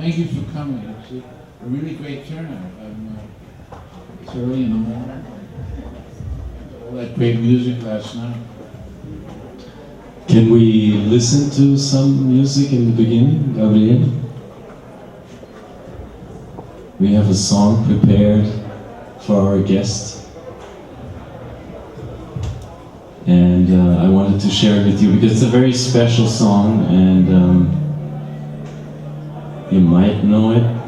Thank you for coming. It's a really great turnout. It's early in the morning. All that great music last night. Can we listen to some music in the beginning, Gabriel? We have a song prepared for our guest. And I wanted to share it with you because it's a very special song and you might know it.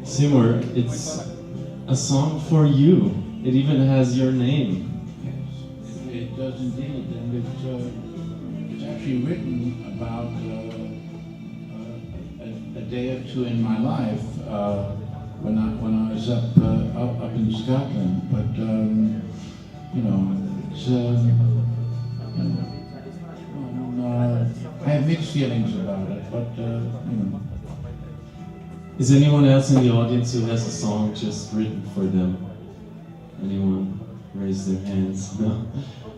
Seymour, it's a song for you. It even has your name. Yes, it does indeed, and it's actually written about a day or two in my life when I was up in Scotland. But you know, it's I have mixed feelings about it, but you know. Is anyone else in the audience who has a song just written for them? Anyone? Raise their hands. No.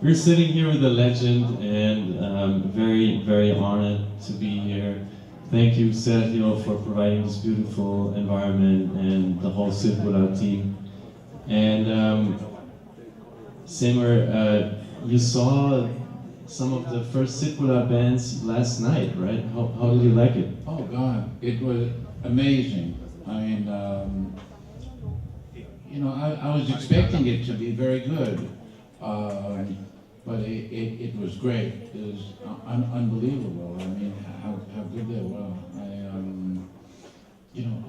We're sitting here with a legend and very, very honored to be here. Thank you, Sergio, for providing this beautiful environment and the whole Circulart team. And Seymour, you saw some of the first Circulart bands last night, right? How did you like it? Oh God, it was amazing. I mean, you know, I was expecting it to be very good, but it was great. It was unbelievable. I mean, how good they were. You know,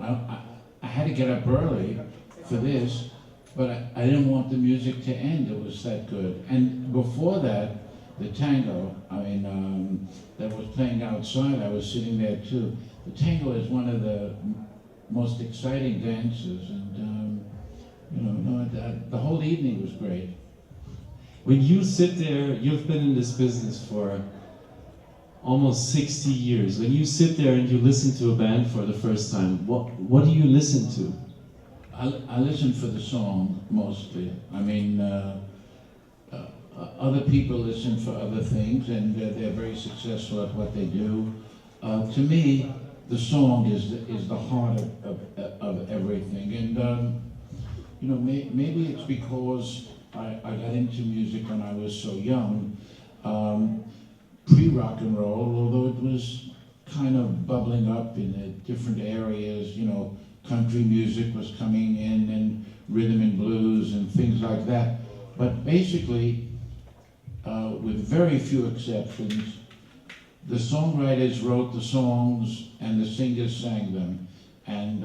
I had to get up early for this, but I didn't want the music to end. It was that good. And before that, the tango, I mean, that was playing outside, I was sitting there too. The tango is one of the most exciting dances, and you know, the whole evening was great. When you sit there, you've been in this business for almost 60 years. When you sit there and you listen to a band for the first time, what do you listen to? I listen for the song mostly. I mean, other people listen for other things, and they're very successful at what they do. To me, the song is the heart of everything, and you know, maybe it's because I got into music when I was so young, pre-rock and roll, although it was kind of bubbling up in different areas. You know, country music was coming in, and rhythm and blues and things like that. But basically, with very few exceptions, the songwriters wrote the songs and the singers sang them. And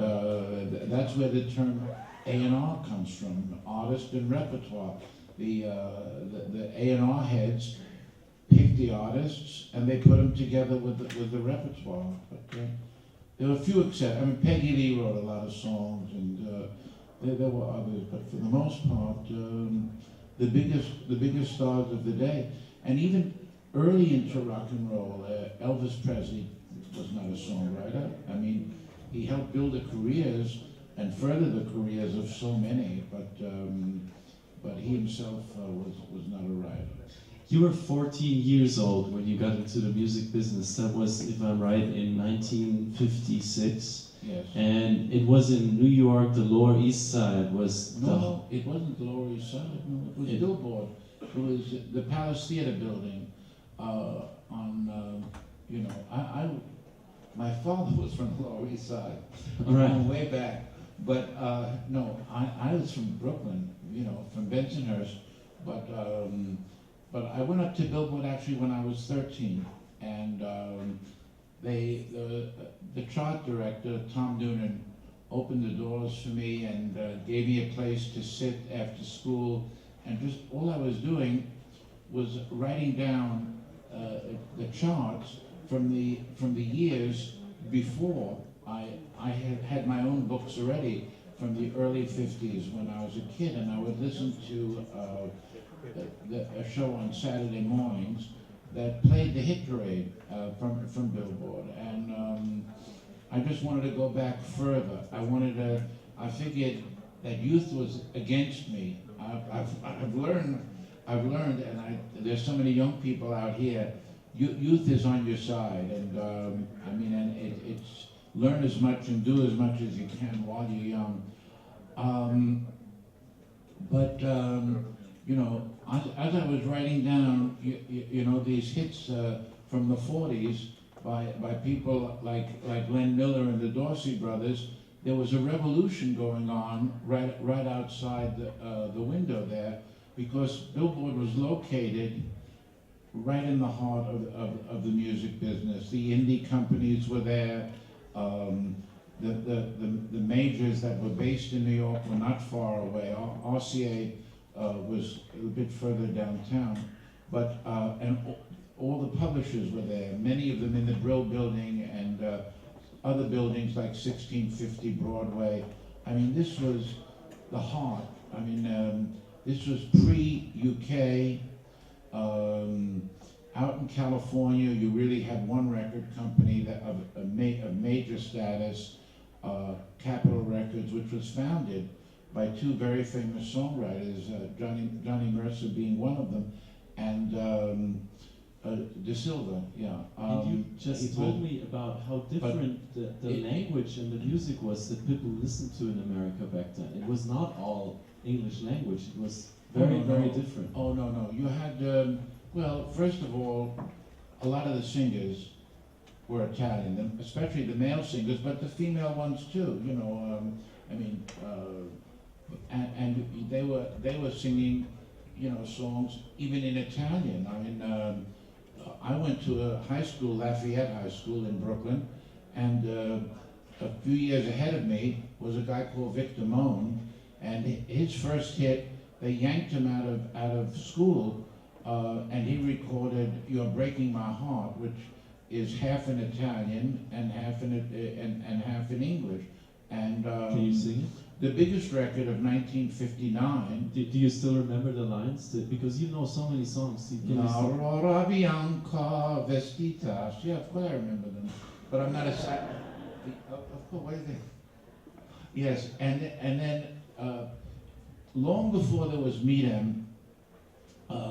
that's where the term A&R comes from, artist and repertoire. The A&R heads pick the artists and they put them together with the repertoire. But there were a few exceptions. I mean, Peggy Lee wrote a lot of songs, and there were others, but for the most part, the biggest stars of the day. And even early into rock and roll, Elvis Presley was not a songwriter. I mean, he helped build the careers and further the careers of so many, but he himself was not a writer. You were 14 years old when you got into the music business. That was, if I'm right, in 1956. Yes. And it was in New York, the Lower East Side was No, it wasn't the Lower East Side. No, it was Billboard. It was the Palace Theater building. My father was from the Lower East Side. Right. Going way back. But no, I was from Brooklyn. From Bensonhurst. But I went up to Billboard actually when I was 13, and the chart director, Tom Noonan, opened the doors for me and gave me a place to sit after school, and just all I was doing was writing down the charts from the years before. I had my own books already from the early 50s when I was a kid, and I would listen to a show on Saturday mornings that played the hit parade from Billboard, and I just wanted to go back further. I figured that youth was against me. I've learned, and there's so many young people out here. Youth is on your side, and it's learn as much and do as much as you can while you're young. As I was writing down, these hits from the 40s by people like Glenn Miller and the Dorsey Brothers, there was a revolution going on right outside the window there, because Billboard was located right in the heart of the music business. The indie companies were there. The majors that were based in New York were not far away. RCA was a bit further downtown, but and all the publishers were there. Many of them in the Brill Building and other buildings like 1650 Broadway. I mean, this was the heart. I mean, this was pre-UK. Out in California, you really had one record company that of major status, Capitol Records, which was founded by two very famous songwriters, Johnny Mercer being one of them, and De Silva, yeah. And you just told me about how different the language and the music was that people listened to in America back then. It was not all English language. It was very different. Oh, no. You had, well, first of all, a lot of the singers were Italian, especially the male singers, but the female ones too, and they were singing, songs even in Italian. I mean, I went to a high school, Lafayette High School in Brooklyn, and a few years ahead of me was a guy called Victor Moan, and his first hit, they yanked him out of school, and he recorded "You're Breaking My Heart," which is half in Italian and half in English. And can you sing it? The biggest record of 1959. Do you still remember the lines? Because you know so many songs. L'aurora bianca vestitas. Yeah, of course I remember them. But I'm not a of course, what do you think? Yes, and then long before there was Meet-Em,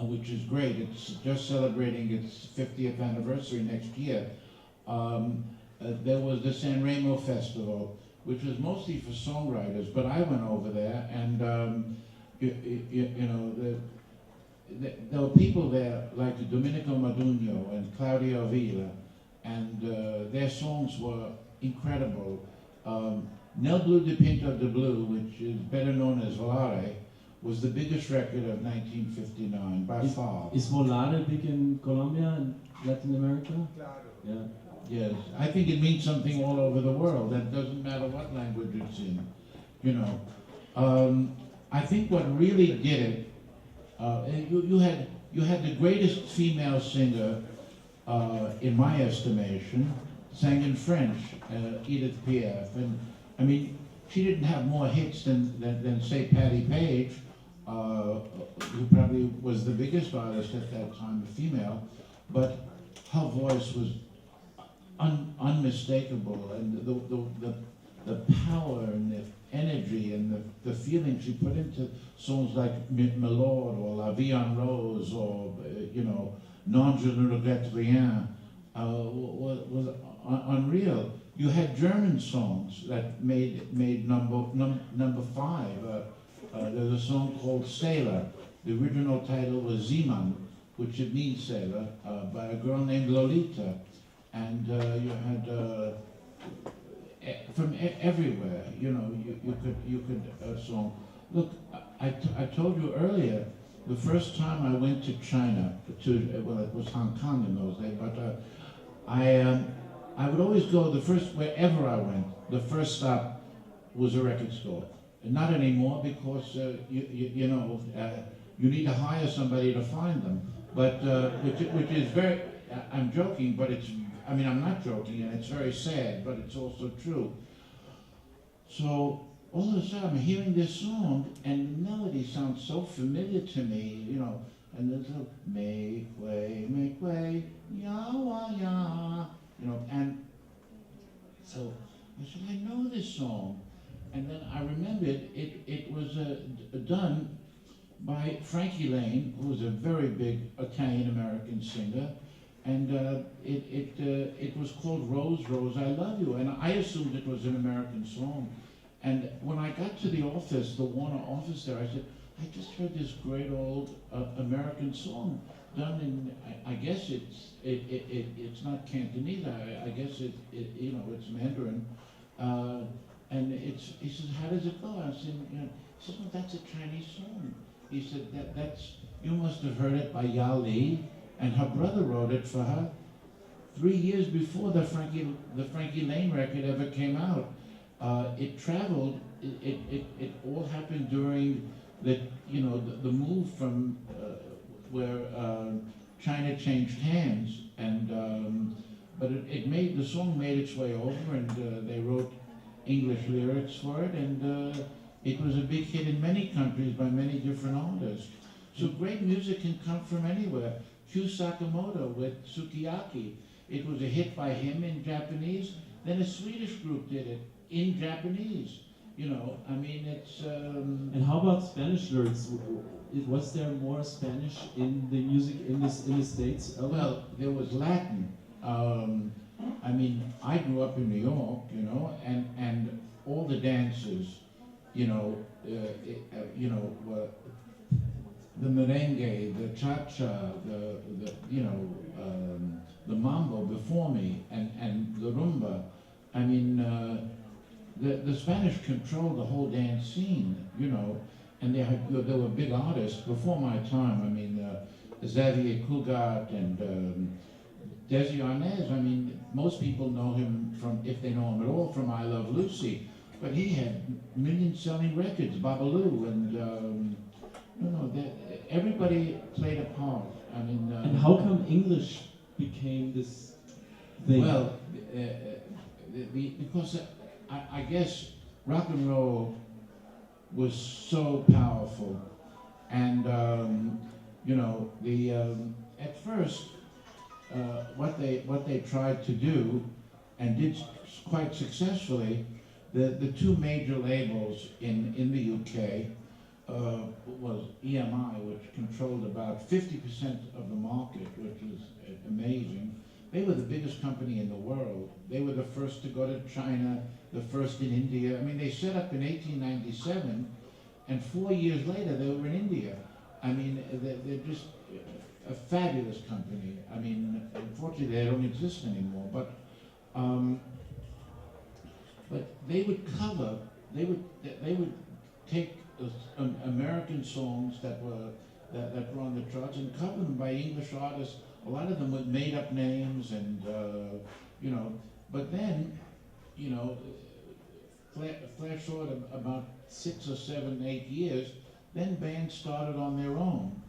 which is great, it's just celebrating its 50th anniversary next year, there was the San Remo Festival, which was mostly for songwriters, but I went over there, and there were people there like Domenico Modugno and Claudio Villa, and their songs were incredible. Nel Blu Dipinto de Blue, which is better known as Volare, was the biggest record of 1959 by far. Is Volare big in Colombia and Latin America? Yeah. Yes, I think it means something all over the world. That doesn't matter what language it's in, I think what really did it, you had the greatest female singer, in my estimation, sang in French, Edith Piaf, and I mean, she didn't have more hits than say Patti Page, who probably was the biggest artist at that time, a female. but her voice was unmistakable, and the power and the energy and the feeling she put into songs like Milord or La Vie en Rose or Non je ne regrette rien was unreal. You had German songs that made number 5. There's a song called Sailor. The original title was Seemann, which it means sailor, by a girl named Lolita. And you had from everywhere, you could song. Look, I told you earlier, the first time I went to China, it was Hong Kong in those days, but I would always go wherever I went, the first stop was a record store. And not anymore, because you need to hire somebody to find them. But which is very, I'm joking, but I'm not joking, and it's very sad, but it's also true. So all of a sudden I'm hearing this song, and the melody sounds so familiar to me, and there's a make way, ya wa ya, and so I said, I know this song. And then I remembered it was done by Frankie Lane, who was a very big Italian-American singer, and it was called Rose, Rose, I Love You, and I assumed it was an American song. And when I got to the office, the Warner office there, I said, I just heard this great old American song done in, I guess it's not Cantonese, I guess it's Mandarin. And he says, how does it go? I said, he said, well, that's a Chinese song. He said, you must have heard it by Ya Li, and her brother wrote it for her 3 years before the Frankie Lane record ever came out. It traveled, it all happened during the move from where China changed hands, and but the song made its way over, and they wrote English lyrics for it, and it was a big hit in many countries by many different artists. So great music can come from anywhere. Hugh Sakamoto with Sukiyaki, it was a hit by him in Japanese, then a Swedish group did it in Japanese. It's... And how about Spanish lyrics? Was there more Spanish in the music in the States? Well, there was Latin. I grew up in New York, and all the dances, the merengue, the cha-cha, the mambo before me, and the rumba. The Spanish controlled the whole dance scene, and there were big artists before my time. Xavier Cugat and Desi Arnaz. Most people know him from, if they know him at all, from I Love Lucy, but he had million-selling records, Babalu, and everybody played a part. And how come English became this thing? Well, because I guess rock and roll was so powerful, and at first what they tried to do, and did quite successfully, the two major labels in the UK was EMI, which controlled about 50% of the market, which was amazing. They were the biggest company in the world. They were the first to go to China, the first in India. They set up in 1897, and 4 years later they were in India. They're just a fabulous company. Unfortunately they don't exist anymore, but they would cover, they would take American songs that were on the charts and cover them by English artists. A lot of them with made-up names, and but then, flash forward about 6 or 7, 8 years, then bands started on their own,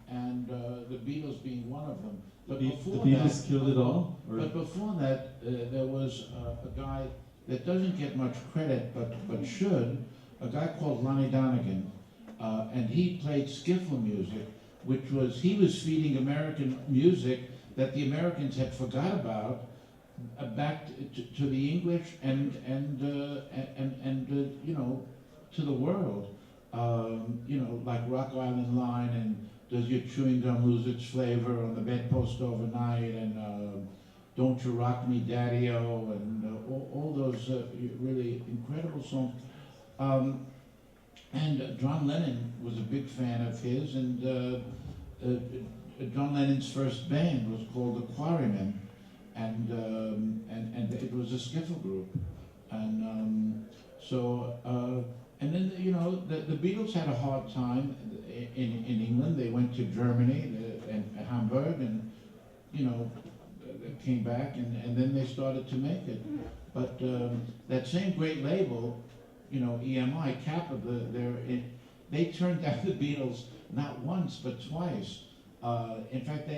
and the Beatles being one of them. But the before Beatles that, killed it all? Or? But before that, there was a guy that doesn't get much credit, but should, a guy called Lonnie Donegan, and he played skiffle music. which was he was feeding American music that the Americans had forgot about, back to the English and you know, to the world. You know, like Rock Island Line and Does Your Chewing Gum Lose Its Flavor on the Bedpost Overnight, and Don't You Rock Me Daddy-O, and all those really incredible songs. And John Lennon was a big fan of his, and John Lennon's first band was called the Quarrymen, and it was a skiffle group. And and then, you know, the Beatles had a hard time in England. They went to Germany and Hamburg, and, you know, came back, and then they started to make it. But that same great label, you know, EMI, Kappa, they turned down the Beatles not once but twice. In fact,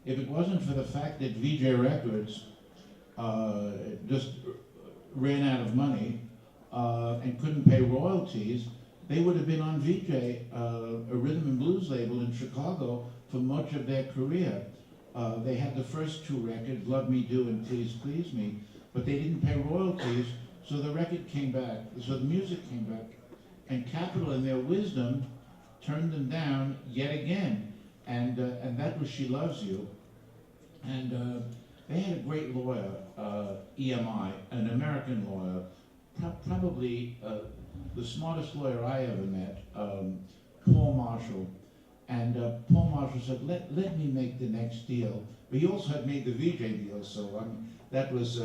if it wasn't for the fact that VJ Records just ran out of money and couldn't pay royalties, they would have been on VJ, a rhythm and blues label in Chicago, for much of their career. They had the first two records, Love Me Do and Please Please Me, but they didn't pay royalties, so the record came back, so the music came back. And Capitol, in their wisdom, turned them down yet again. And that was She Loves You. And they had a great lawyer, EMI, an American lawyer, probably the smartest lawyer I ever met, Paul Marshall. And Paul Marshall said, let me make the next deal. But he also had made the VJ deal, so that was,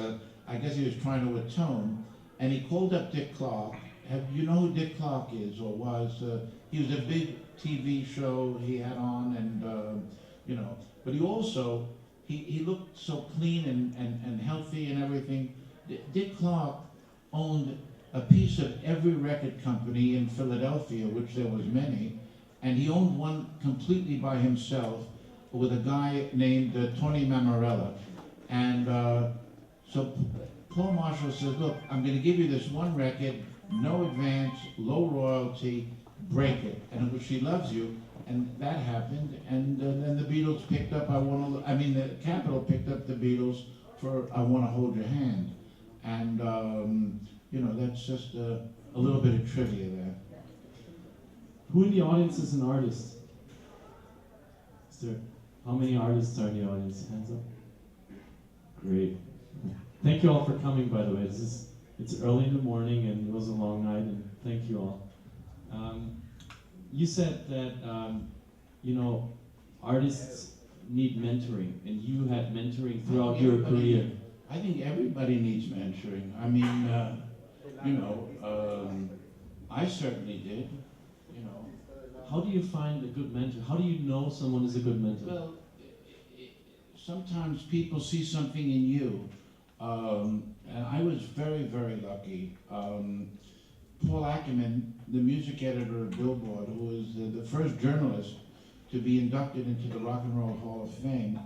I guess he was trying to atone. And he called up Dick Clark. You know who Dick Clark is, or was? He was a big TV show he had on, and you know. But he also, he looked so clean and healthy and everything. Dick Clark owned a piece of every record company in Philadelphia, which there was many, and he owned one completely by himself with a guy named Tony Mamarella. And so Paul Marshall says, look, I'm going to give you this one record, no advance, low royalty, break it. And it was She Loves You, and that happened. And then the Beatles picked up the Capitol picked up the Beatles for I Want to Hold Your Hand. And, you know, that's just a little bit of trivia there. Who in the audience is an artist? How many artists are in the audience? Hands up. Great. Thank you all for coming, by the way. It's early in the morning and it was a long night, and thank you all. You said that, you know, artists need mentoring, and you had mentoring throughout your career. I think everybody needs mentoring. I mean, you know, I certainly did, you know. How do you find a good mentor? How do you know someone is a good mentor? Well, sometimes people see something in you. And I was very, very lucky. Paul Ackerman, the music editor of Billboard, who was the first journalist to be inducted into the Rock and Roll Hall of Fame,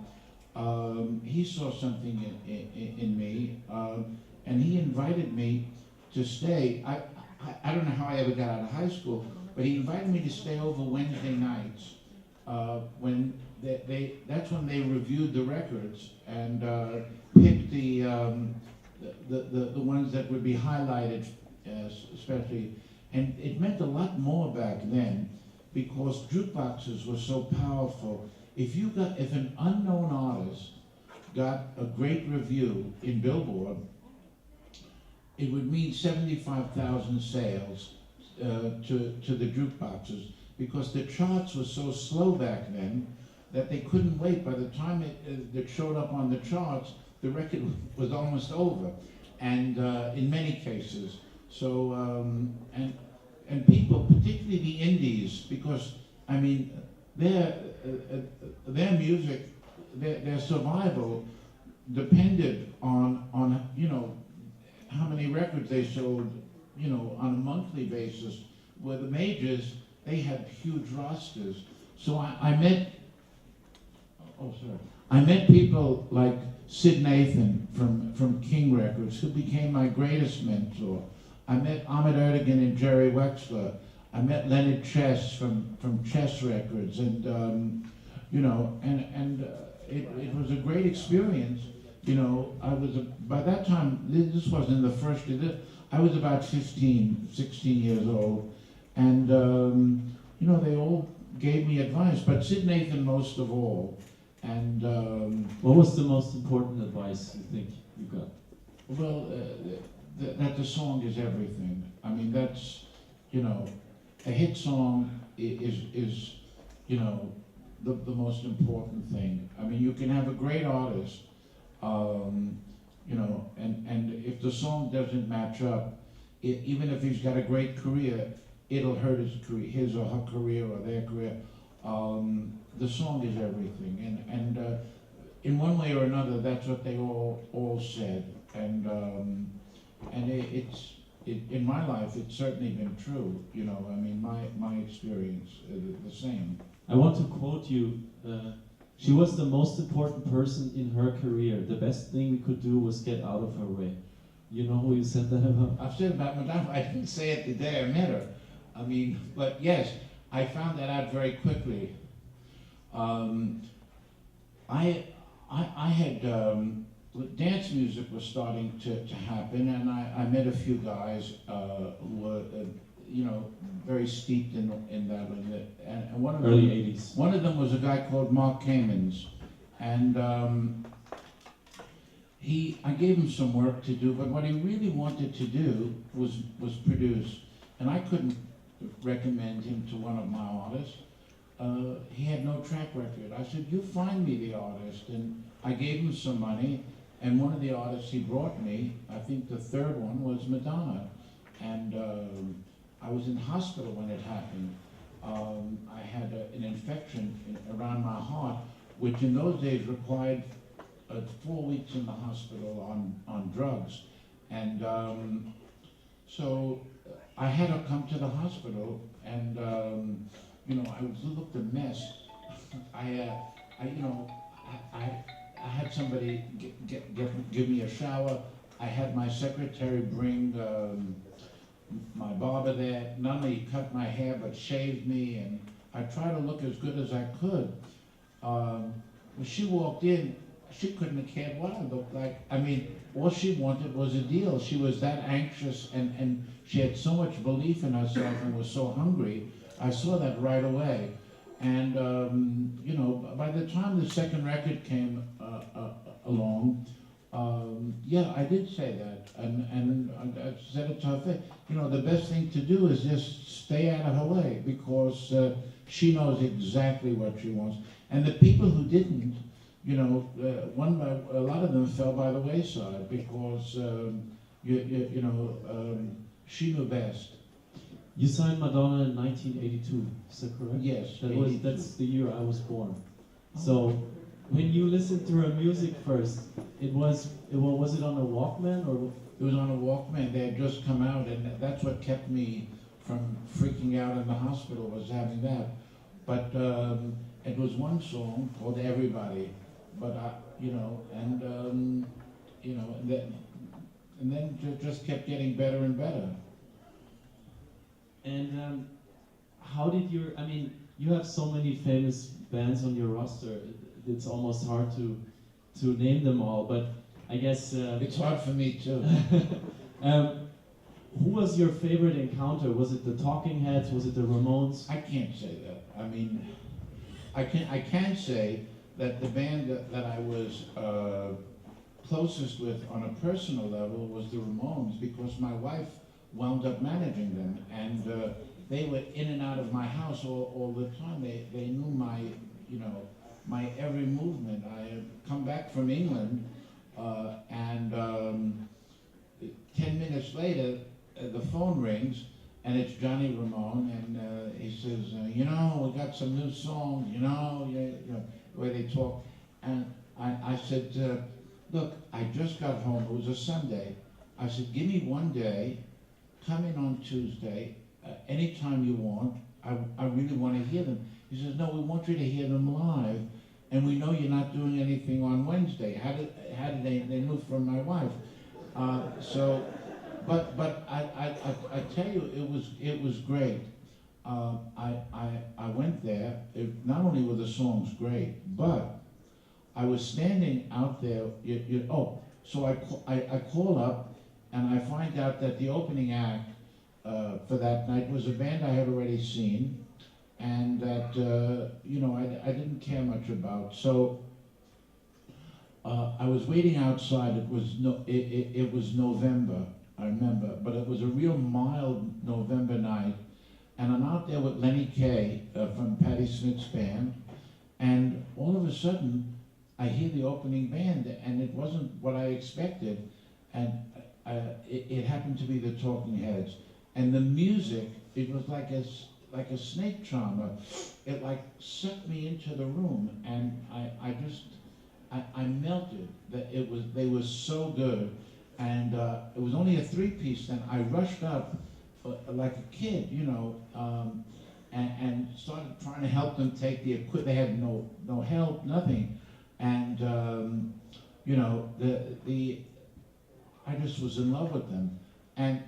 he saw something in me, and he invited me to stay. I don't know how I ever got out of high school, but he invited me to stay over Wednesday nights when that's when they reviewed the records and picked the ones that would be highlighted, especially. And it meant a lot more back then because jukeboxes were so powerful. If an unknown artist got a great review in Billboard, it would mean 75,000 sales to the jukeboxes, because the charts were so slow back then that they couldn't wait. By the time it showed up on the charts, the record was almost over, and in many cases. So and people, particularly the indies, because I mean their music, their survival depended on you know how many records they sold, you know, on a monthly basis. Where the majors, they had huge rosters. So I met people like Sid Nathan from King Records, who became my greatest mentor. I met Ahmet Ertegun and Jerry Wexler. I met Leonard Chess from Chess Records, and it was a great experience. By that time, this wasn't in the first year, I was about 15, 16 years old, and they all gave me advice, but Sid Nathan most of all. And what was the most important advice you think you got? Well, that the song is everything. I mean, that's, a hit song is the most important thing. I mean, you can have a great artist, and if the song doesn't match up, even if he's got a great career, it'll hurt his or her career or their career. The song is everything, and in one way or another, that's what they all said, and it's in my life, it's certainly been true. I mean, my experience the same. I want to quote you. She was the most important person in her career. The best thing we could do was get out of her way. You know who you said that about? I've said about Madame. I didn't say it the day I met her. I mean, but yes, I found that out very quickly. I had dance music was starting to happen, and I met a few guys who were very steeped in that. And one of early them, 80s. One of them was a guy called Mark Kamens, and I gave him some work to do, but what he really wanted to do was produce, and I couldn't recommend him to one of my artists. He had no track record. I said, you find me the artist, and I gave him some money, and one of the artists he brought me, I think the third one, was Madonna, and I was in hospital when it happened. I had an infection around my heart, which in those days required 4 weeks in the hospital on drugs, and so I had to come to the hospital, and I looked a mess. I had somebody give me a shower. I had my secretary bring my barber there. Not only cut my hair, but shaved me, and I tried to look as good as I could. When she walked in, she couldn't have cared what I looked like. I mean, all she wanted was a deal. She was that anxious, and she had so much belief in herself and was so hungry. I saw that right away. And, by the time the second record came along, I did say that. And I said it to her face. The best thing to do is just stay out of her way, because she knows exactly what she wants. And the people who didn't, a lot of them fell by the wayside, because, she knew best. You signed Madonna in 1982, is that correct? Yes. That's the year I was born. So, when you listened to her music first, was it on a Walkman, or? It was on a Walkman. They had just come out, and that's what kept me from freaking out in the hospital, was having that. But it was one song called Everybody. But and then it just kept getting better and better. And how did you have so many famous bands on your roster, it's almost hard to name them all, but I guess... it's hard for me too. Who was your favorite encounter? Was it the Talking Heads? Was it the Ramones? I can't say that. I mean, I can say that the band that I was closest with on a personal level was the Ramones, because my wife wound up managing them, and they were in and out of my house all the time. They knew my every movement. I had come back from England, and 10 minutes later, the phone rings, and it's Johnny Ramone, and he says, we got some new songs, the way they talk. And I said, look, I just got home, it was a Sunday. I said, give me one day, come in on Tuesday, anytime you want. I really want to hear them. He says, no, we want you to hear them live, and we know you're not doing anything on Wednesday. How did they knew from my wife? But I tell you, it was great. I went there. Not only were the songs great, but I was standing out there. So I call up and I find out that the opening act for that night was a band I had already seen, and that I didn't care much about. So I was waiting outside. It was November, I remember, but it was a real mild November night, and I'm out there with Lenny Kaye from Patti Smith's band, and all of a sudden I hear the opening band, and it wasn't what I expected, and it happened to be the Talking Heads, and the music, it was like a snake charmer. It like sucked me into the room, and I melted. They were so good, and it was only a three-piece. Then I rushed up like a kid, and started trying to help them take the equipment. They had no help, nothing, and I just was in love with them, and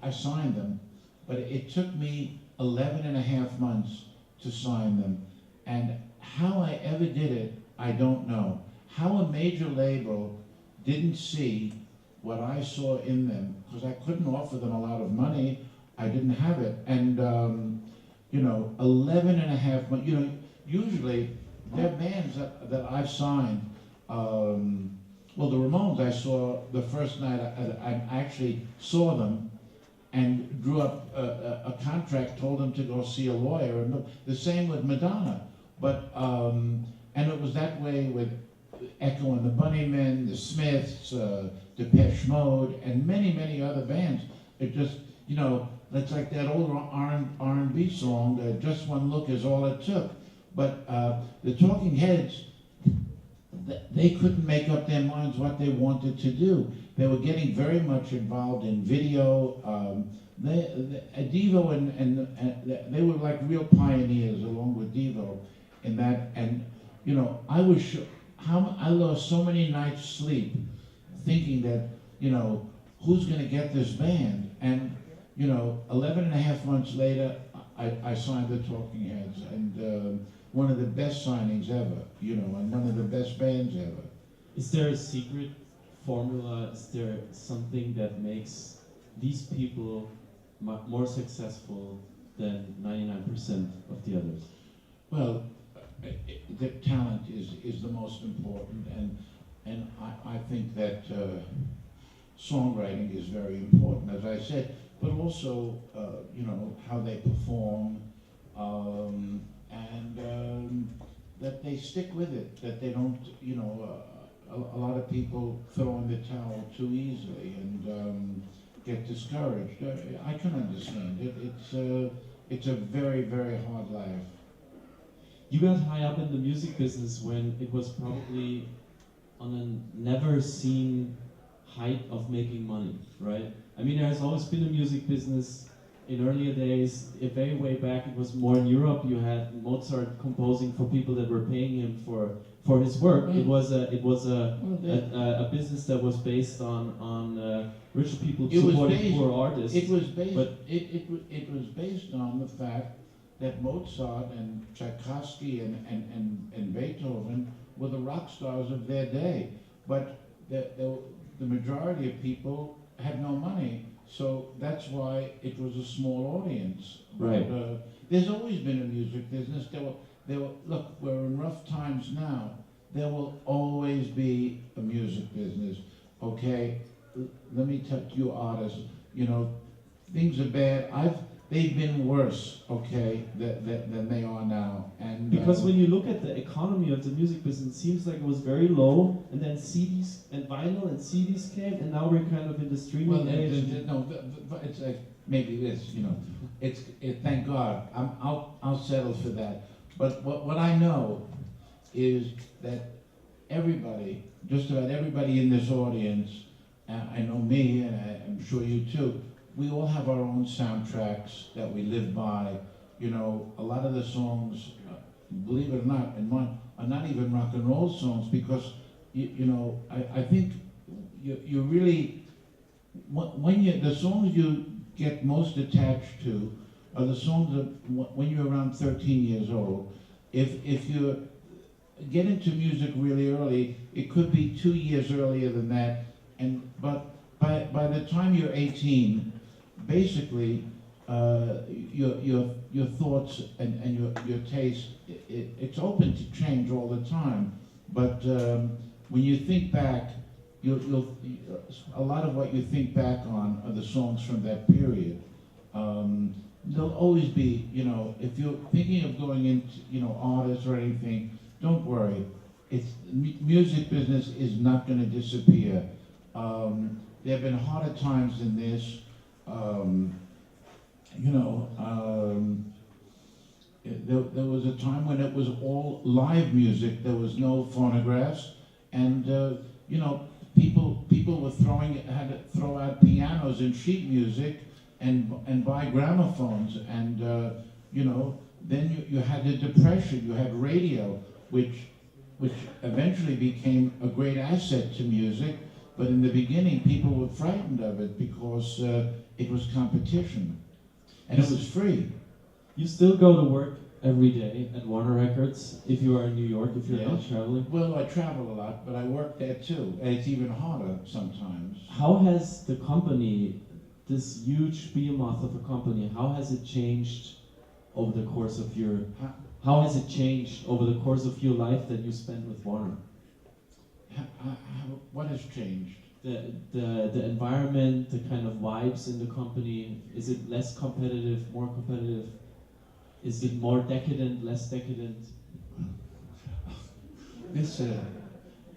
I signed them, but it took me 11 and a half months to sign them, and how I ever did it, I don't know. How a major label didn't see what I saw in them, because I couldn't offer them a lot of money, I didn't have it, and 11 and a half months, usually they're bands that I've signed. Well, the Ramones I saw the first night I actually saw them, and drew up a contract, told them to go see a lawyer, and the same with Madonna. But and it was that way with Echo and the Bunnymen, the Smiths, Depeche Mode, and many other bands. It just, it's like that old R&B song, "Just One Look Is All It Took." But the Talking Heads, they couldn't make up their minds what they wanted to do. They were getting very much involved in video. Devo and they were like real pioneers along with Devo in that. And I lost so many nights sleep thinking that who's going to get this band. And 11 and a half months later, I signed the Talking Heads, and one of the best signings ever, and one of the best bands ever. Is there a secret formula? Is there something that makes these people more successful than 99% of the others? Well, the talent is the most important, and I think that songwriting is very important, as I said, but also how they perform, and that they stick with it, that they don't, a lot of people throw in the towel too easily and get discouraged. I can understand it. It's a very, very hard life. You got high up in the music business when it was probably on a never seen height of making money, right? I mean, there has always been a music business in earlier days. Very way back, it was more in Europe. You had Mozart composing for people that were paying him for his work. It was a business that was based on rich people supporting poor artists. It was based on the fact that Mozart and Tchaikovsky and Beethoven were the rock stars of their day, but the majority of people had no money, so that's why it was a small audience. Right. But, there's always been a music business. Look, we're in rough times now. There will always be a music business. Okay, let me tell you, artists. Things are bad. They've been worse, okay, than they are now. And because when you look at the economy of the music business, it seems like it was very low, and then CDs and vinyl and CDs came, and now we're kind of in the streaming age. It's like maybe this, thank God. I'll settle for that. But what I know is that everybody, just about everybody in this audience, I know me, and I'm sure you too. We all have our own soundtracks that we live by. A lot of the songs, believe it or not, and mine are not even rock and roll songs, because I think you really, the songs you get most attached to are the songs that when you're around 13 years old. If you get into music really early, it could be 2 years earlier than that. But by the time you're 18, basically your thoughts and your taste, it's open to change all the time. But when you think back, a lot of what you think back on are the songs from that period. There'll always be, if you're thinking of going into, artists or anything, don't worry. Music business is not going to disappear. There have been harder times than this. There was a time when it was all live music. There was no phonographs, and people were had to throw out pianos and sheet music, and buy gramophones, and then you had the Depression. You had radio, which eventually became a great asset to music, but in the beginning people were frightened of it because it was competition, and it was free. You still go to work every day at Warner Records if you are in New York, if you're Yes. not traveling? Well, I travel a lot, but I work there too, and it's even harder sometimes. How has the company, this huge behemoth of a company, how has it changed over the course of your... How has it changed over the course of your life that you spent with Warner? What has changed? The environment, the kind of vibes in the company, is it less competitive, more competitive? Is it more decadent, less decadent?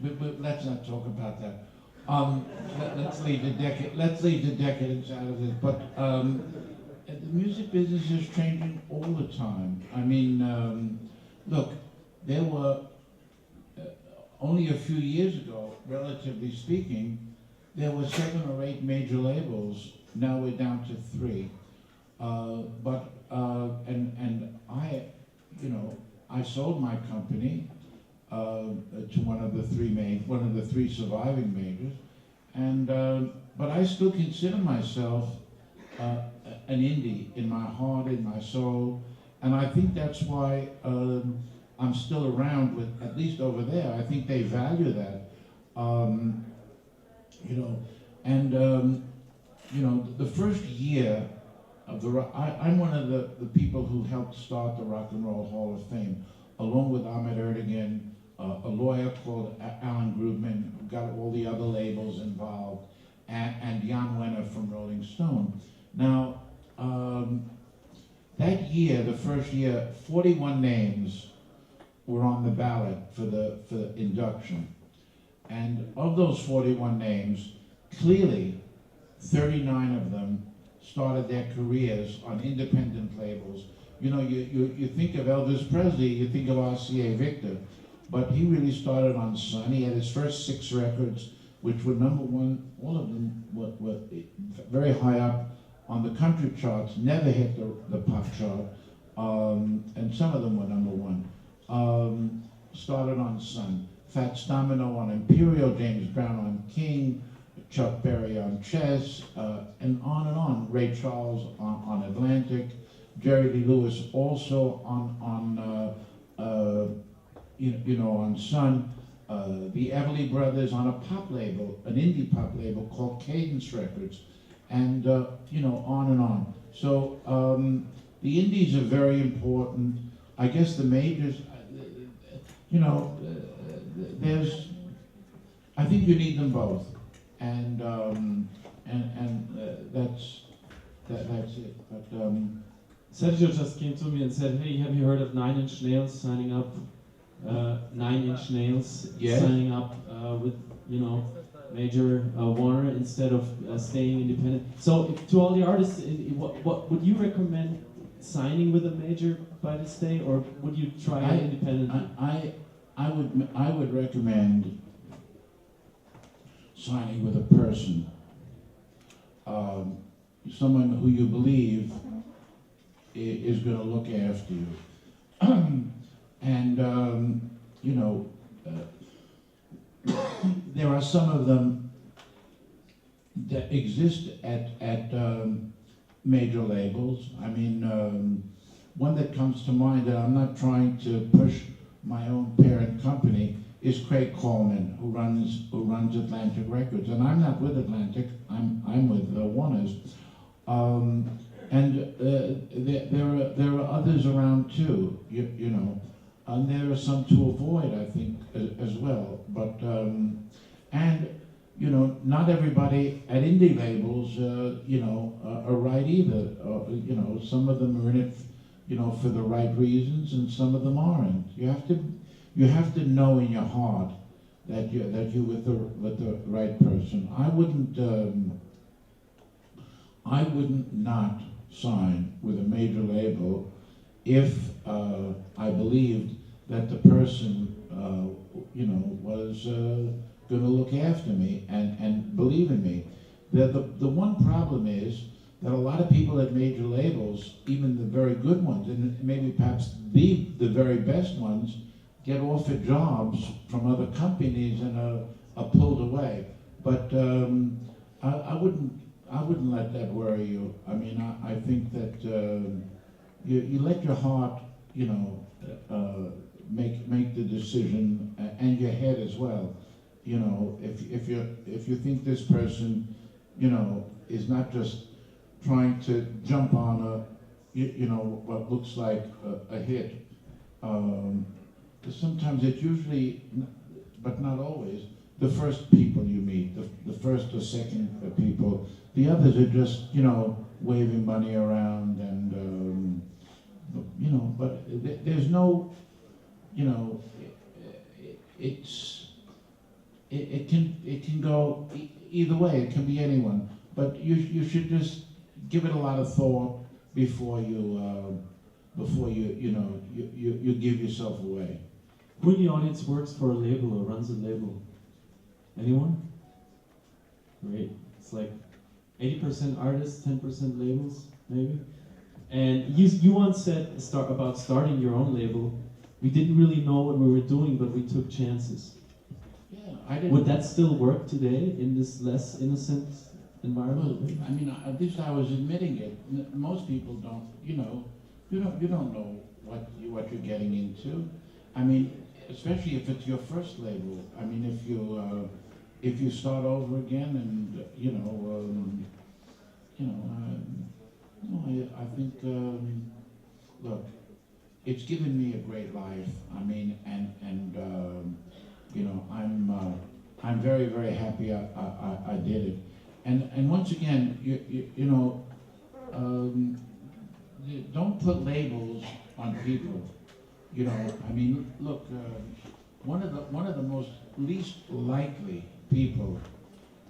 But let's not talk about that. Let's leave the decadence out of this. But the music business is changing all the time. I mean, look, there were only a few years ago, relatively speaking, there were 7 or 8 major labels. Now we're down to 3. I sold my company to one of the 3 surviving majors, but I still consider myself an indie in my heart, in my soul, and I think that's why I'm still around with, at least over there. I think they value that, the first year of I'm one of the people who helped start the Rock and Roll Hall of Fame, along with Ahmet Ertegun, a lawyer called Alan Grubman, who got all the other labels involved, and Jan Wenner from Rolling Stone. Now, that year, the first year, 41 names were on the ballot for the induction. And of those 41 names, clearly 39 of them started their careers on independent labels. You think of Elvis Presley, you think of RCA Victor, but he really started on Sun. He had his first 6 records, which were #1. All of them were very high up on the country charts, never hit the pop chart, and some of them were #1. Started on Sun. Fats Domino on Imperial, James Brown on King, Chuck Berry on Chess, and on. Ray Charles on Atlantic, Jerry Lee Lewis also on Sun, the Everly Brothers on a pop label, an indie pop label called Cadence Records, and on and on. So the indies are very important. I guess the majors, I think you need them both, and that's it. But Sergio just came to me and said, "Hey, have you heard of 9 Inch Nails signing up? 9 Inch Nails Yeah. signing up with major Warner instead of staying independent." So, to all the artists, what would you recommend signing with a major by this day, or would you try independently? I would recommend signing with a person, someone who you believe is going to look after you, and there are some of them that exist at major labels. I mean, one that comes to mind that I'm not trying to push my own parent company is Craig Coleman, who runs Atlantic Records, and I'm not with Atlantic. I'm with Warner's, and there are others around too. You know, and there are some to avoid, I think, as well. But and you know, not everybody at indie labels, you know, are right either. You know, some of them are in it, you know, for the right reasons, and some of them aren't. You have to know in your heart that you're with the right person. I wouldn't not sign with a major label if I believed that the person, you know, was going to look after me and believe in me. The one problem is that a lot of people at major labels, even the very good ones, and maybe perhaps the very best ones, get offered jobs from other companies and are pulled away. But I wouldn't let that worry you. I mean, I think that you let your heart, you know, make the decision, and your head as well. You know, if you think this person, you know, is not just trying to jump on you know, what looks like a hit. Sometimes it's usually, but not always, the first people you meet, the first or second people. The others are just, you know, waving money around and, you know, but there's no, you know, it can go either way. It can be anyone, but you should just give it a lot of thought before you you know, you give yourself away. Who in the audience works for a label or runs a label? Anyone? Great. It's like 80% artists, 10% labels, maybe. And you once said about starting your own label. We didn't really know what we were doing, but we took chances. Yeah, I didn't. Would that still work today in this less innocent environment? Well, I mean, at least I was admitting it. Most people don't. You know, you don't know what you're getting into. I mean, especially if it's your first label. I mean, if you start over again, and I think look, it's given me a great life. I mean, and you know, I'm very, very happy I did it. And once again, you know, don't put labels on people. You know, I mean, look, one of the most least likely people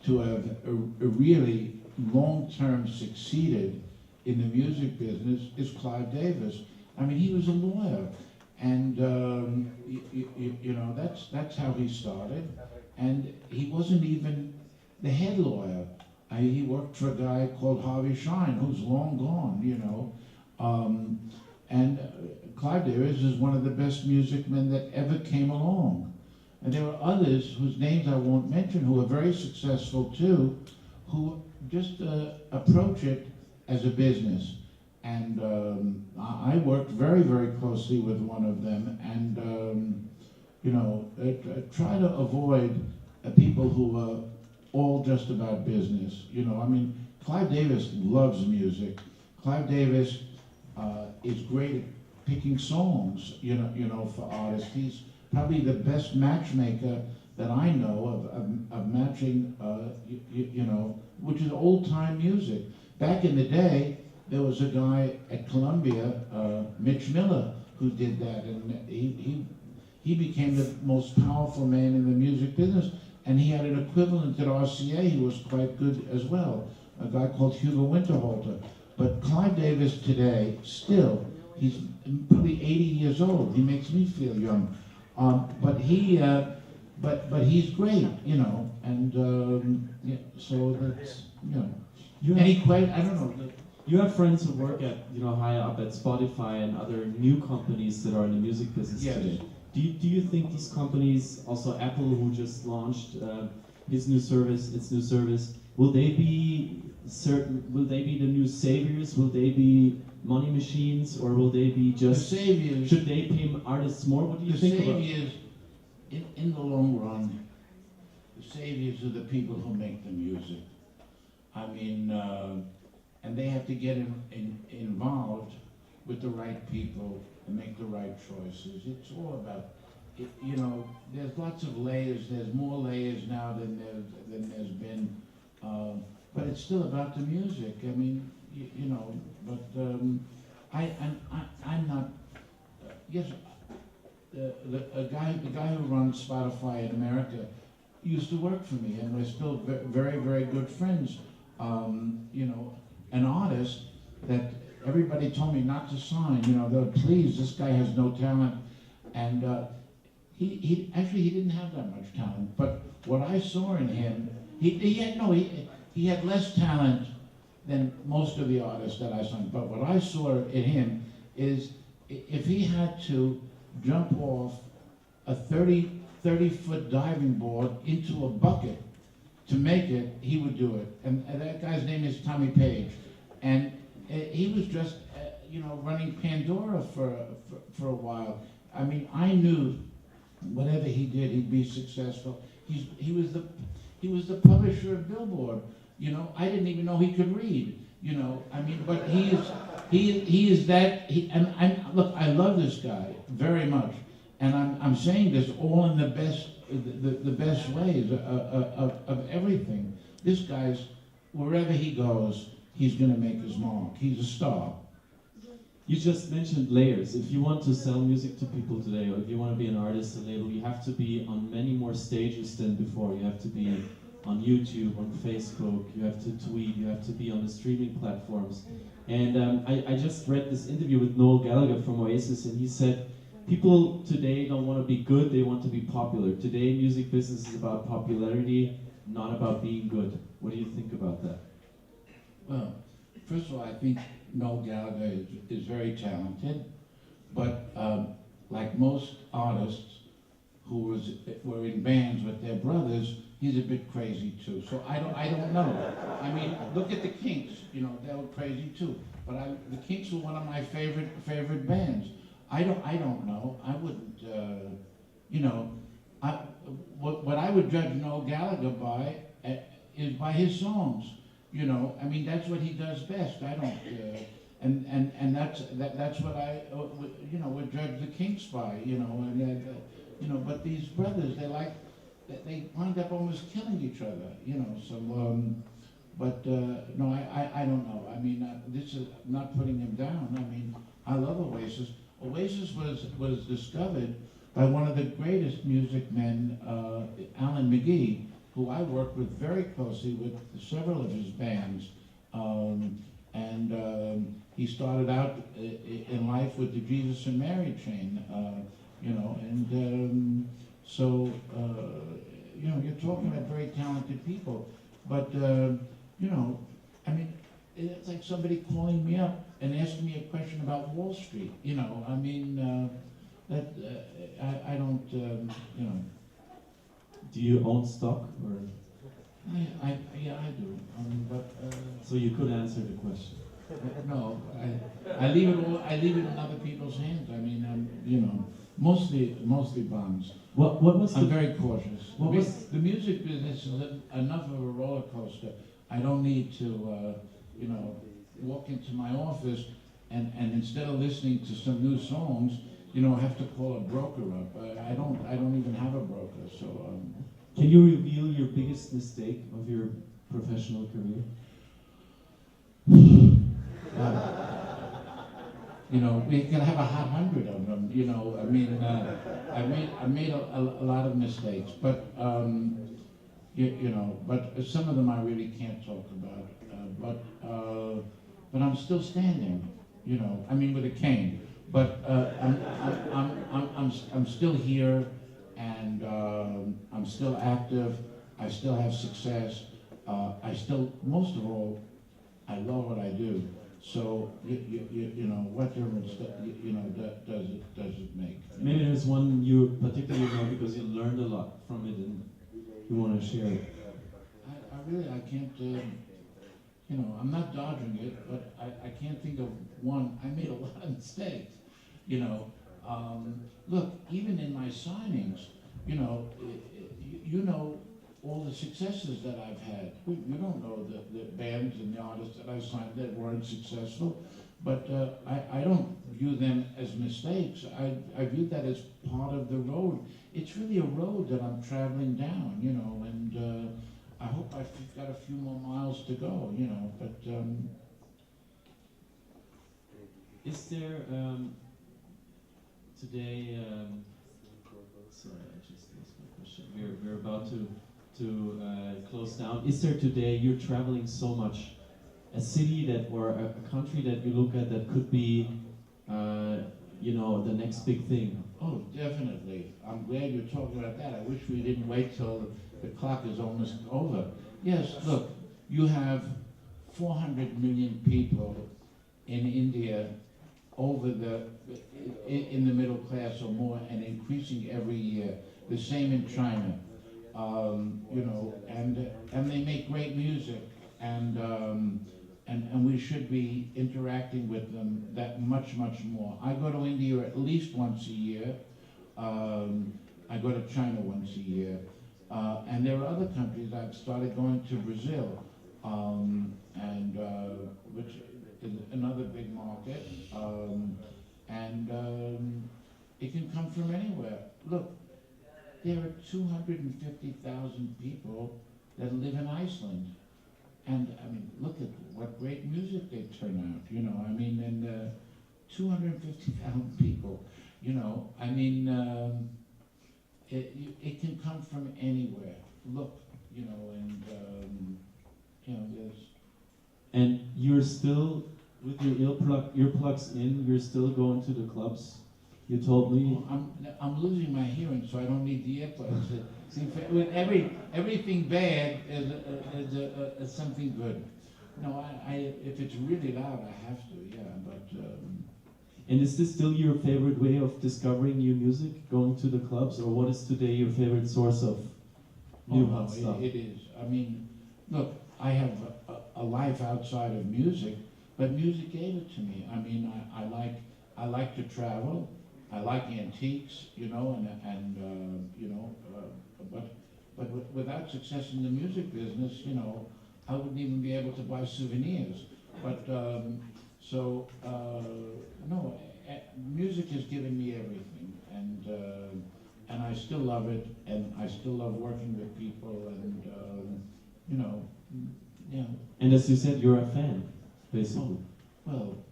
to have really long-term succeeded in the music business is Clive Davis. I mean, he was a lawyer, and you know, that's how he started, and he wasn't even the head lawyer. He worked for a guy called Harvey Shine, who's long gone, you know, and Clive Davis is one of the best music men that ever came along. And there are others whose names I won't mention who are very successful too, who just approach it as a business. And I worked very, very closely with one of them, and you know, try to avoid people who are all just about business. You know, I mean, Clive Davis loves music. Clive Davis is great at picking songs, you know, for artists. He's probably the best matchmaker that I know of matching, you know, which is old-time music. Back in the day, there was a guy at Columbia, Mitch Miller, who did that, and he became the most powerful man in the music business, and he had an equivalent at RCA who was quite good as well, a guy called Hugo Winterhalter. But Clive Davis today, still, he's probably 80 years old. He makes me feel young, but he's great, you know, and yeah, so that's, you know. I don't know. You have friends who work at, you know, higher up at Spotify and other new companies that are in the music business today. Do you think these companies, also Apple, who just launched its new service, will they be will they be the new saviors? Will they be money machines, or will they be just? The saviors. Should they pay artists more? What do you think about? The saviors, in the long run, the saviors are the people who make the music. I mean, and they have to get involved with the right people and make the right choices. It's all about, you know, there's lots of layers. There's more layers now than there's been, but it's still about the music. I mean, you know, but I'm not. Yes, the guy who runs Spotify in America used to work for me, and we're still very, very good friends. You know, an artist that everybody told me not to sign. You know, they're, please, this guy has no talent, and he actually didn't have that much talent. But what I saw in him, he had less talent than most of the artists that I signed. But what I saw in him is, if he had to jump off a 30-foot diving board into a bucket to make it, he would do it. And that guy's name is Tommy Page. And he was just, you know, running Pandora for a while. I mean, I knew whatever he did, he'd be successful. He was the publisher of Billboard. You know, I didn't even know he could read. You know, I mean, but he is that. Look, I love this guy very much, and I'm saying this all in the best ways of everything. This guy's, wherever he goes, he's going to make his mark. He's a star. You just mentioned layers. If you want to sell music to people today, or if you want to be an artist, a label, you have to be on many more stages than before. You have to be on YouTube, on Facebook, you have to tweet, you have to be on the streaming platforms. And I just read this interview with Noel Gallagher from Oasis, and he said, people today don't want to be good, they want to be popular. Today, music business is about popularity, not about being good. What do you think about that? Well, first of all, I think Noel Gallagher is very talented, but like most artists who were in bands with their brothers, he's a bit crazy too. So I don't know. I mean, look at the Kinks. You know, they were crazy too. But the Kinks were one of my favorite bands. I don't know. I wouldn't. You know, what I would judge Noel Gallagher by is by his songs. You know, I mean, that's what he does best. I don't. And that's what I you know, would judge the Kinks by. You know, and you know, but these brothers, they wind up almost killing each other, you know, so, but no, I don't know. I mean, this is not putting them down. I mean, I love Oasis. Oasis was discovered by one of the greatest music men, Alan McGee, who I worked with very closely with several of his bands. He started out in life with the Jesus and Mary chain, you know, and so, you know, you're talking about very talented people, but, you know, I mean, it's like somebody calling me up and asking me a question about Wall Street, you know, I mean, I don't, you know. Do you own stock, or? Yeah, I do, but. So you could answer the question. No, I leave it in other people's hands. I mean, you know, mostly bonds. What was I'm very cautious. What was the music business is enough of a roller coaster. I don't need to, you know, walk into my office and instead of listening to some new songs, you know, have to call a broker up. I don't even have a broker. So. Can you reveal your biggest mistake of your professional career? You know, we can have 100 of them. You know, I mean, I made a lot of mistakes, but you know, but some of them I really can't talk about. But I'm still standing. You know, I mean, with a cane. But I'm still here, and I'm still active. I still have success. I still, most of all, I love what I do. So you know, what difference you know does it make? Maybe there's one you particularly know because you learned a lot from it and you want to share it. I really can't. You know, I'm not dodging it, but I can't think of one. I made a lot of mistakes. You know, look, even in my signings, you know, you know all the successes that I've had. You don't know the bands and the artists that I signed that weren't successful, but I don't view them as mistakes. I view that as part of the road. It's really a road that I'm traveling down, you know, and I hope I've got a few more miles to go, you know, but is there today? Sorry, I just lost my question. We're about to close down. Is there today? You're traveling so much. A city that or a country that you look at that could be, you know, the next big thing. oh, definitely. I'm glad you're talking about that. I wish we didn't wait till the clock is almost over. Yes, look, you have 400 million people in India over in the middle class or more, and increasing every year. The same in China, you know, and they make great music, and we should be interacting with them that much more. I go to India at least once a year. I go to China once a year. And there are other countries. I've started going to Brazil, which is another big market. It can come from anywhere. Look, there are 250,000 people that live in Iceland. And I mean, look at what great music they turn out, you know. I mean, and 250,000 people, you know. I mean, it can come from anywhere. Look, you know, and you know, there's. And you're still with your earplugs in. You're still going to the clubs. You told me. I'm losing my hearing, so I don't need the earplugs. See, with everything bad is something good. No, if it's really loud, I have to, yeah, but. And is this still your favorite way of discovering new music, going to the clubs, or what is today your favorite source of new hot stuff? It is. I mean, look, I have a life outside of music, but music gave it to me. I mean, I like to travel. I like antiques, you know, and you know, but without success in the music business, you know, I wouldn't even be able to buy souvenirs. But no, music has given me everything, and I still love it, and I still love working with people, and you know, yeah. And as you said, you're a fan, basically. Oh, well,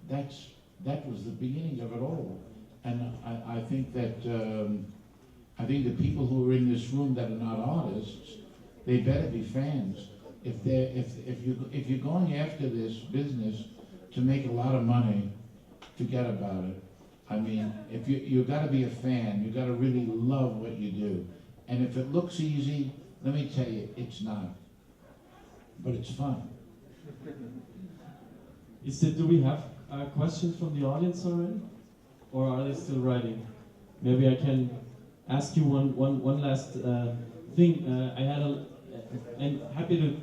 that was the beginning of it all. And I think that I think the people who are in this room that are not artists, they better be fans. If you're going after this business to make a lot of money, forget about it. I mean, if you got to be a fan, you got to really love what you do. And if it looks easy, let me tell you, it's not. But it's fun. Do we have questions from the audience already? Or are they still writing? Maybe I can ask you one last thing. I'm happy to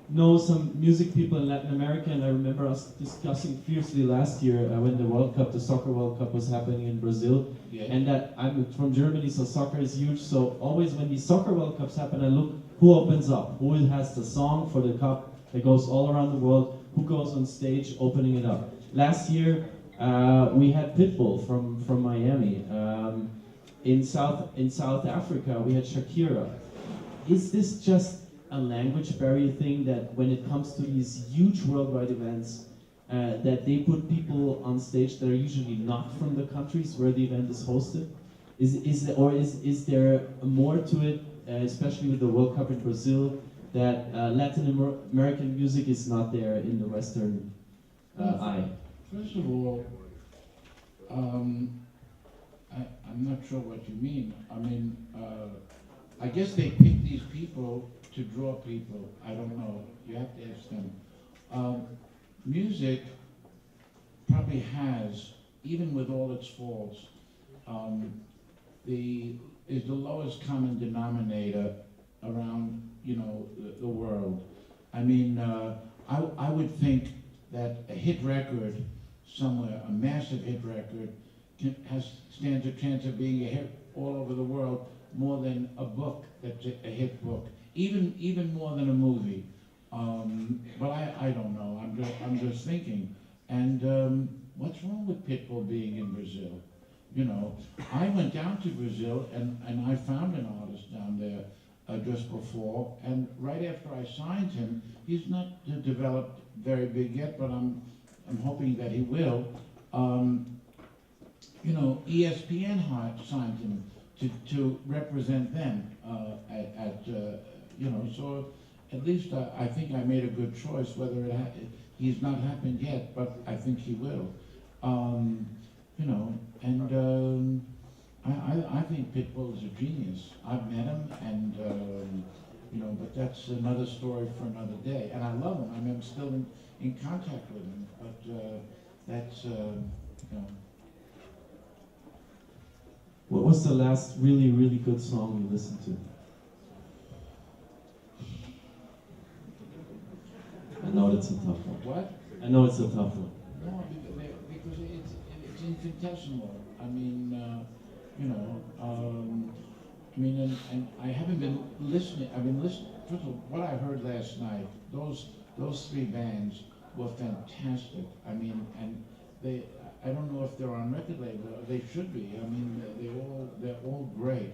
know some music people in Latin America, and I remember us discussing fiercely last year when the World Cup, the Soccer World Cup was happening in Brazil. Yeah. And that I'm from Germany, so soccer is huge. So always when these Soccer World Cups happen, I look who opens up, who has the song for the cup that goes all around the world, who goes on stage opening it up. Last year, we had Pitbull from Miami. In South Africa, we had Shakira. Is this just a language barrier thing that when it comes to these huge worldwide events, that they put people on stage that are usually not from the countries where the event is hosted? Is there more to it, especially with the World Cup in Brazil, that Latin American music is not there in the Western eye? First of all, I'm not sure what you mean. I mean, I guess they pick these people to draw people. I don't know. You have to ask them. Music probably has, even with all its faults, is the lowest common denominator around, you know, the world. I mean, I would think that a hit record somewhere, a massive hit record, stands a chance of being a hit all over the world more than a book that's a hit book, even more than a movie. But I don't know. I'm just thinking. And what's wrong with Pitbull being in Brazil? You know, I went down to Brazil and I found an artist down there just before, and right after I signed him, he's not developed very big yet, but I'm hoping that he will. You know, ESPN signed him to represent them you know, so at least I think I made a good choice. Whether he's not happened yet, but I think he will. You know, and I think Pitbull is a genius. I've met him, and you know, but that's another story for another day. And I love him. I mean, I'm still in contact with him, but that's you know. What was the last really, really good song you listened to? I know it's a tough one. What? I know it's a tough one. No, because it's infinitesimal. I mean, you know, I mean, and I haven't been listening. I've been listening. First of all, what I heard last night, those three bands were fantastic. I mean, and I don't know if they're on record label. They should be. I mean, they're all great.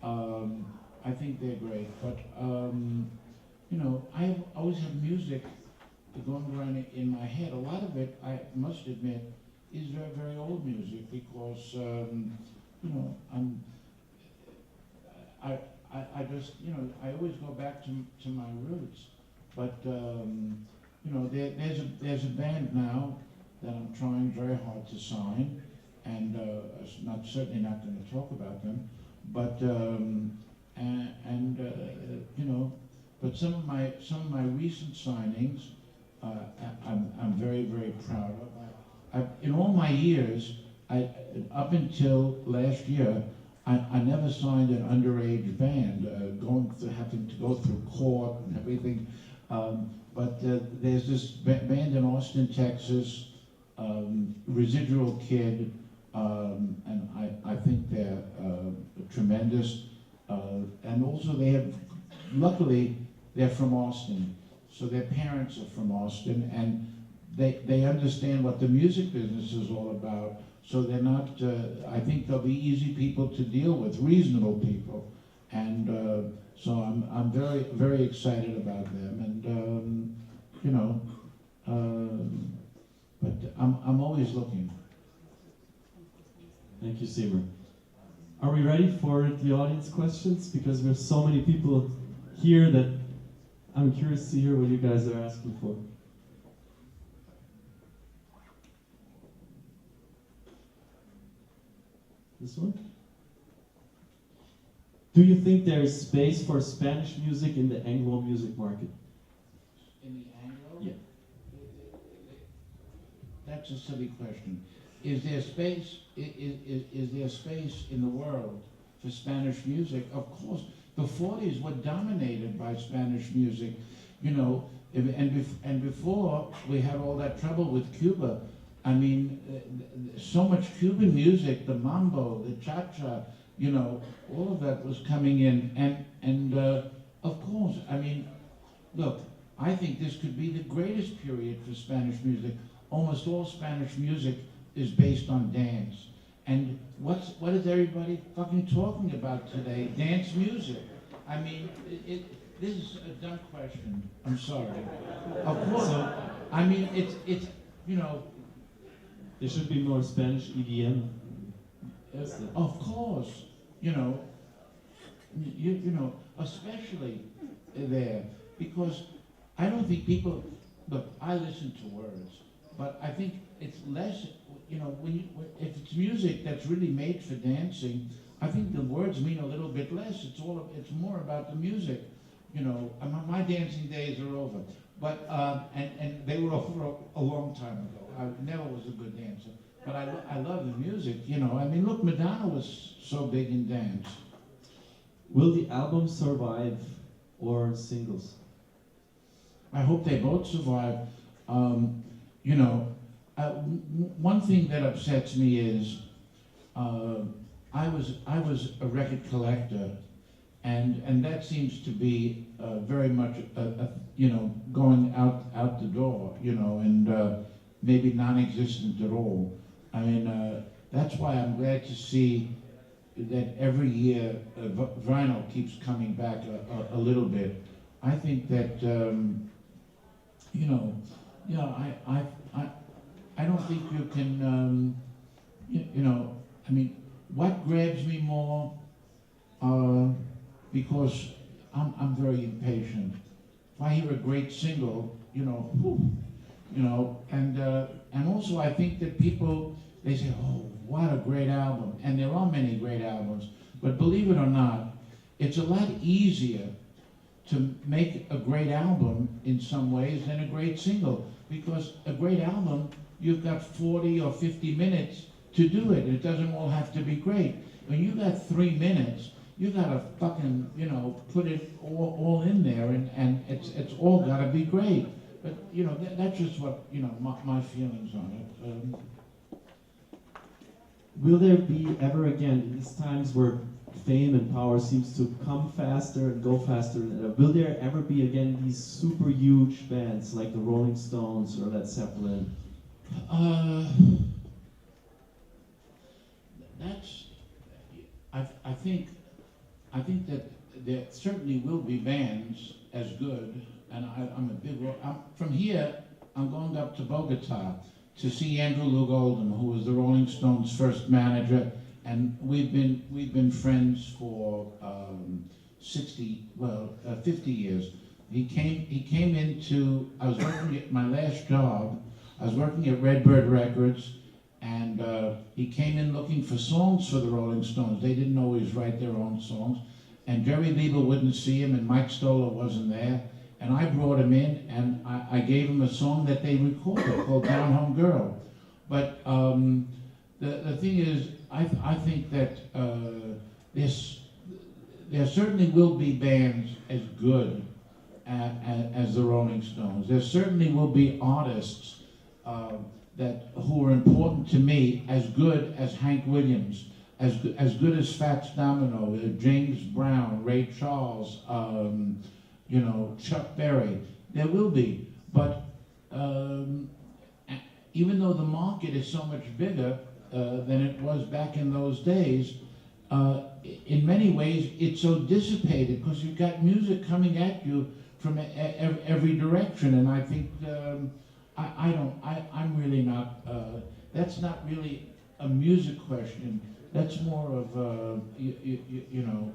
I think they're great. But you know, I always have music going around in my head. A lot of it, I must admit, is very, very old music because you know, I just, you know, I always go back to my roots. But you know, there's a band now that I'm trying very hard to sign, and certainly not going to talk about them. But you know, but some of my recent signings, I'm very, very proud of. In all my years, up until last year, I never signed an underage band, having to go through court and everything. But there's this band in Austin, Texas, Residual Kid, and I think they're tremendous. And also luckily, they're from Austin. So their parents are from Austin, and they understand what the music business is all about. So they're not, I think they'll be easy people to deal with, reasonable people. And so I'm very, very excited about them. And, you know, but I'm always looking. Thank you, Seymour. Are we ready for the audience questions? Because there's so many people here that I'm curious to hear what you guys are asking for. This one? Do you think there is space for Spanish music in the Anglo music market? In the Anglo? Yeah. That's a silly question. Is there space? Is there space in the world for Spanish music? Of course. The 40s were dominated by Spanish music, you know, and before we had all that trouble with Cuba. I mean, so much Cuban music, the mambo, the cha-cha, you know, all of that was coming in. And of course, I mean, look, I think this could be the greatest period for Spanish music. Almost all Spanish music is based on dance. And what is everybody fucking talking about today? Dance music. I mean, this is a dumb question. I'm sorry. Of course. So, I mean, it's you know. There should be more Spanish EDM. Of course, you know, you know, especially there, because I don't think people, look, I listen to words, but I think it's less, you know, if it's music that's really made for dancing, I think the words mean a little bit less. It's more about the music, you know. My dancing days are over, but and they were over a long time ago. I never was a good dancer, but I love the music, you know. I mean, look, Madonna was so big in dance. Will the album survive or singles? I hope they both survive. You know, one thing that upsets me is I was a record collector, and that seems to be very much you know, going out the door, you know, and maybe non-existent at all. I mean, that's why I'm glad to see that every year vinyl keeps coming back a little bit. I think that you know, I don't think you can you know, I mean, what grabs me more, because I'm very impatient. If I hear a great single, you know, whew, you know, and also I think that people, they say, oh, what a great album, and there are many great albums, but believe it or not, it's a lot easier to make a great album in some ways than a great single, because a great album, you've got 40 or 50 minutes to do it. It doesn't all have to be great. When you got 3 minutes, you gotta fucking, you know, put it all in there, and it's all gotta be great. But, you know, that's just what, you know, my feelings on it. Will there be ever again, in these times where fame and power seems to come faster and go faster, will there ever be again these super huge bands like the Rolling Stones or Led Zeppelin? I think that there certainly will be bands as good, and I'm a big. From here, I'm going up to Bogota to see Andrew Loog Oldham, who was the Rolling Stones' first manager, and we've been friends for 50 years. He came into. I was working at my last job. I was working at Redbird Records, and he came in looking for songs for the Rolling Stones. They didn't always write their own songs, and Jerry Lieber wouldn't see him, and Mike Stoller wasn't there. And I brought him in, and I gave him a song that they recorded called Down Home Girl. But the thing is, I think that there certainly will be bands as good as the Rolling Stones. There certainly will be artists who are important to me as good as Hank Williams, as good as Fats Domino, James Brown, Ray Charles, you know, Chuck Berry. There will be, but even though the market is so much bigger than it was back in those days, in many ways it's so dissipated because you've got music coming at you from every direction, and I think I'm really not. That's not really a music question. That's more of you know,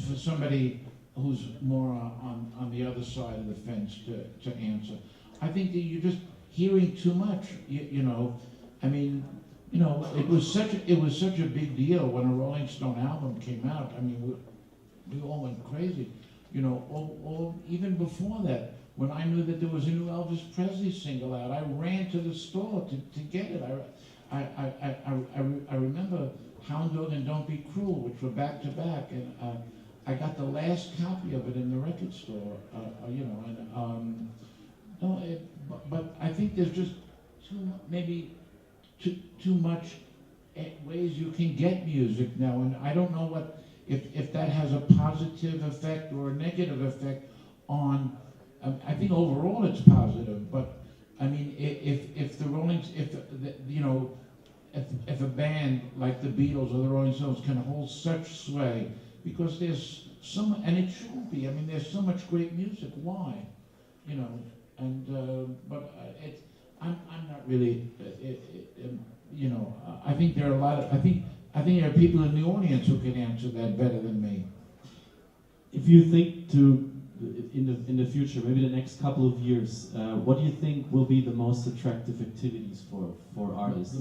for somebody who's more on the other side of the fence to answer. I think that you're just hearing too much. You know, I mean, you know, it was such a big deal when a Rolling Stone album came out. I mean, we all went crazy. You know, or even before that, when I knew that there was a new Elvis Presley single out, I ran to the store to get it. I remember Hound Dog and Don't Be Cruel, which were back to back, and I got the last copy of it in the record store. You know, and no, but I think there's just too much ways you can get music now, and I don't know what if that has a positive effect or a negative effect on. I think overall it's positive, but I mean, if the Rollings, you know, if a band like the Beatles or the Rolling Stones can hold such sway, because there's and it shouldn't be. I mean, there's so much great music. Why, you know? And but I'm not really. You know, I think there are a lot of. I think there are people in the audience who can answer that better than me. If you think in the future, maybe the next couple of years, what do you think will be the most attractive activities for artists?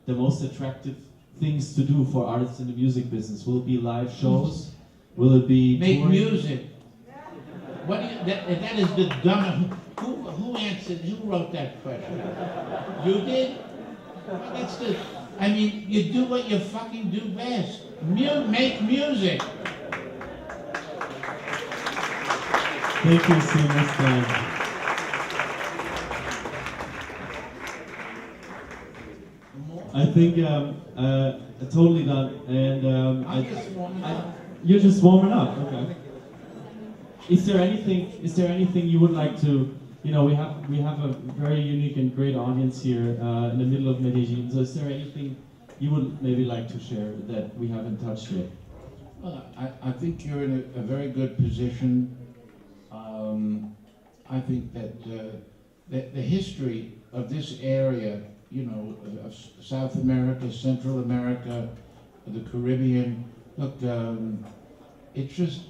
The most attractive things to do for artists in the music business? Will it be live shows? Will it be make touring? Music? What do you, that is the dumb. Who answered? Who wrote that question? You did? That's the. I mean, you do what you fucking do best. Make music. Thank you, Seymour Stein. I think totally done. And I'm just warming up. you're just warming up. Okay. Is there anything you would like to? You know, we have a very unique and great audience here in the middle of Medellin. So, is there anything you would maybe like to share that we haven't touched yet? Well, I think you're in a very good position. I think that the history of this area, you know, of South America, Central America, the Caribbean, look, it just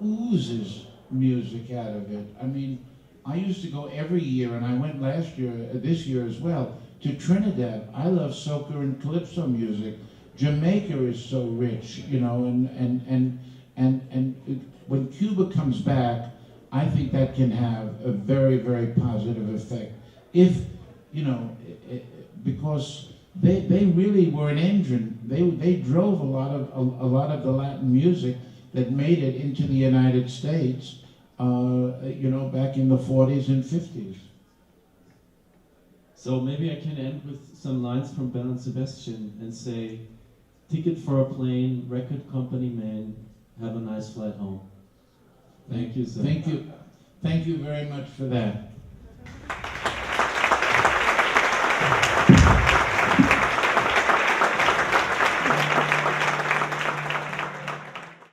oozes music out of it. I mean, I used to go every year, and I went this year as well, to Trinidad. I love soca and calypso music. Jamaica is so rich, you know, and when Cuba comes back, I think that can have a very, very positive effect. If, you know, because they really were an engine. They drove a lot of the Latin music that made it into the United States, you know, back in the 40s and 50s. So maybe I can end with some lines from Belle and Sebastian and say, ticket for a plane, record company man, have a nice flight home. Thank you, sir. Thank you. Thank you very much for that.